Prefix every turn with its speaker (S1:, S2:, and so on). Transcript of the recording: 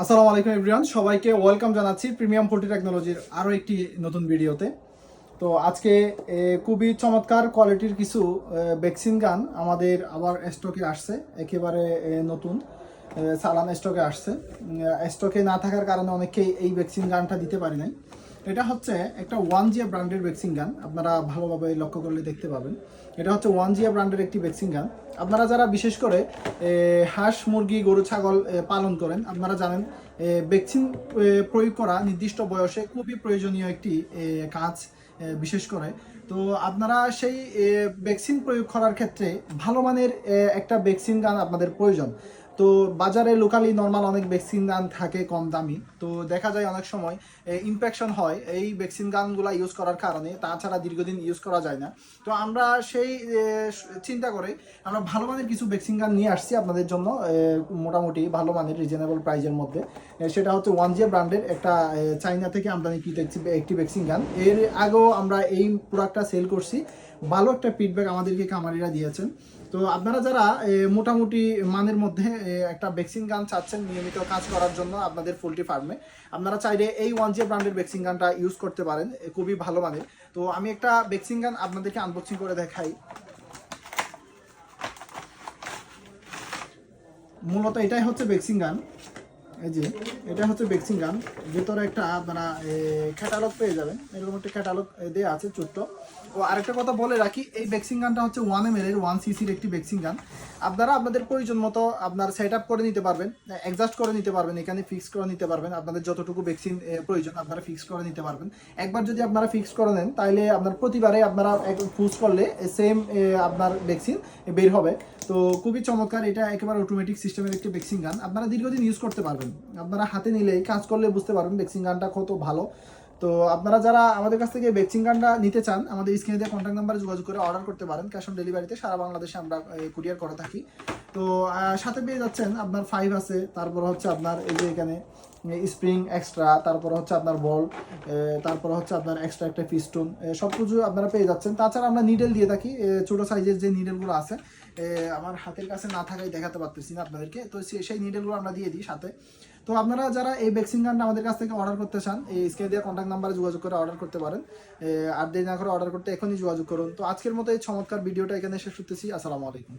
S1: আসসালামু আলাইকুম এভরিওয়ান, সবাইকে ওয়েলকাম জানাচ্ছি প্রিমিয়াম পোল্ট্রি টেকনোলজির আরও একটি নতুন ভিডিওতে। তো আজকে খুবই চমৎকার কোয়ালিটির কিছু ভ্যাকসিন গান আমাদের আবার স্টকে আসছে, একেবারে নতুন চালান স্টকে আসছে। স্টকে না থাকার কারণে অনেকেই এই ভ্যাকসিন গানটা দিতে পারি নাই। এটা হচ্ছে একটা ওয়ান জিয়া ব্র্যান্ডের ভ্যাকসিন গান, আপনারা ভালোভাবে লক্ষ্য করলে দেখতে পাবেন। এটা হচ্ছে ওয়ান জিয়া ব্র্যান্ডের একটি ভ্যাকসিন গান। আপনারা যারা বিশেষ করে হাঁস মুরগি গরু ছাগল পালন করেন, আপনারা জানেন ভ্যাকসিন প্রয়োগ করা নির্দিষ্ট বয়সে খুবই প্রয়োজনীয় একটি কাজ। বিশেষ করে তো আপনারা সেই ভ্যাকসিন প্রয়োগ করার ক্ষেত্রে ভালো মানের একটা ভ্যাকসিন গান আপনাদের প্রয়োজন। তো বাজারে লোকালি নর্মাল অনেক ভ্যাকসিন গান থাকে কম দামি, তো দেখা যায় অনেক সময় ইনফেকশন হয় এই ভ্যাকসিন গানগুলো ইউজ করার কারণে, তাছাড়া দীর্ঘদিন ইউজ করা যায় না। তো আমরা সেই চিন্তা করে আমরা ভালো মানের কিছু ভ্যাকসিন গান নিয়ে আসছি আপনাদের জন্য, মোটামুটি ভালো মানের রিজনেবল প্রাইজের মধ্যে। সেটা হচ্ছে ওয়ান জিয়া ব্র্যান্ডের একটা চাইনা থেকে আমদানিকৃত একটি ভ্যাকসিন গান। এর আগেও আমরা এই প্রোডাক্টটা সেল করছি, ভালো একটা ফিডব্যাক আমাদেরকে কামারিরা দিয়েছেন। তো আপনারা যারা মোটামুটি মানের মধ্যে একটা ভ্যাকসিন গান চাচ্ছেন নিয়মিত কাজ করার জন্য আপনাদের পোল্ট্রি ফার্মে, আপনারা চাইলে এই ওয়ান জিয়া ব্র্যান্ডের ভ্যাকসিন গানটা ইউজ করতে পারেন, খুবই ভালো মানের। তো আমি একটা ভ্যাকসিন গান আপনাদেরকে আনবক্সিং করে দেখাই। মূলত এটাই হচ্ছে ভ্যাকসিন গান। এই যে এটা হচ্ছে ভ্যাকসিন গান, ভেতরে একটা আপনারা ক্যাটালগ পেয়ে যাবেন, এরকম একটা ক্যাটালগ দেওয়া আছে ছোট্ট। ও আরেকটা কথা বলে রাখি, এই ভ্যাকসিন গানটা হচ্ছে 1 ml এর 1 cc একটি ভ্যাকসিন গান। আপনারা আপনাদের প্রয়োজন মতো আপনার সেট আপ করে নিতে পারবেন, অ্যাডজাস্ট করে নিতে পারবেন, এখানে ফিক্স করে নিতে পারবেন। আপনাদের যতটুকু ভ্যাকসিন প্রয়োজন আপনারা ফিক্স করে নিতে পারবেন। একবার যদি আপনারা ফিক্স করে নেন তাহলে আপনার প্রতিবারে আপনারা ফুজ করলে সেম আপনার ভ্যাকসিন বের হবে। তো খুবই চমৎকার, এটা একেবারে অটোমেটিক সিস্টেমের একটি ভ্যাকসিন গান, আপনারা দীর্ঘদিন ইউজ করতে পারবেন। আপনারা হাতে নিলেই কাজ করলে বুঝতে পারবেন ভ্যাকসিন গানটা কত ভালো। তো আপনারা যারা আমাদের কাছ থেকে ভ্যাকসিন গানটা নিতে চান, আমাদের স্ক্রিনে দিয়ে কন্ট্যাক্ট নাম্বারে যোগাযোগ করে অর্ডার করতে পারেন। ক্যাশ অন ডেলিভারিতে সারা বাংলাদেশে আমরা কুরিয়ার করে থাকি। তো সাথে পেয়ে যাচ্ছেন আপনার 5 আছে, তারপর হচ্ছে আপনার এই যে এখানে স্প্রিং এক্সট্রা, তারপর হচ্ছে আপনার বল, তারপর হচ্ছে আপনার এক্সট্রা একটা পিস্টন, সব কিছু আপনারা পেয়ে যাচ্ছেন। তাছাড়া আমরা নিডেল দিয়ে থাকি, ছোটো সাইজের যে নিডেলগুলো আছে, আমার হাতের কাছে না থাকায় দেখাতে পারতেছি না আপনাদেরকে, তো সেই নিডেলগুলো আমরা দিয়ে দিই সাথে। তো আপনারা যারা এই ভ্যাকসিন গানটা আমাদের কাছ থেকে অর্ডার করতে চান, এই স্ক্রিনে দেওয়া কন্ট্যাক্ট নাম্বারে যোগাযোগ করে অর্ডার করতে পারেন। আর দেরি না করে অর্ডার করতে এখনই যোগাযোগ করুন। তো আজকের মতো এই চমৎকার ভিডিওটা এখানে শেষ করতেছি। আসসালামু আলাইকুম।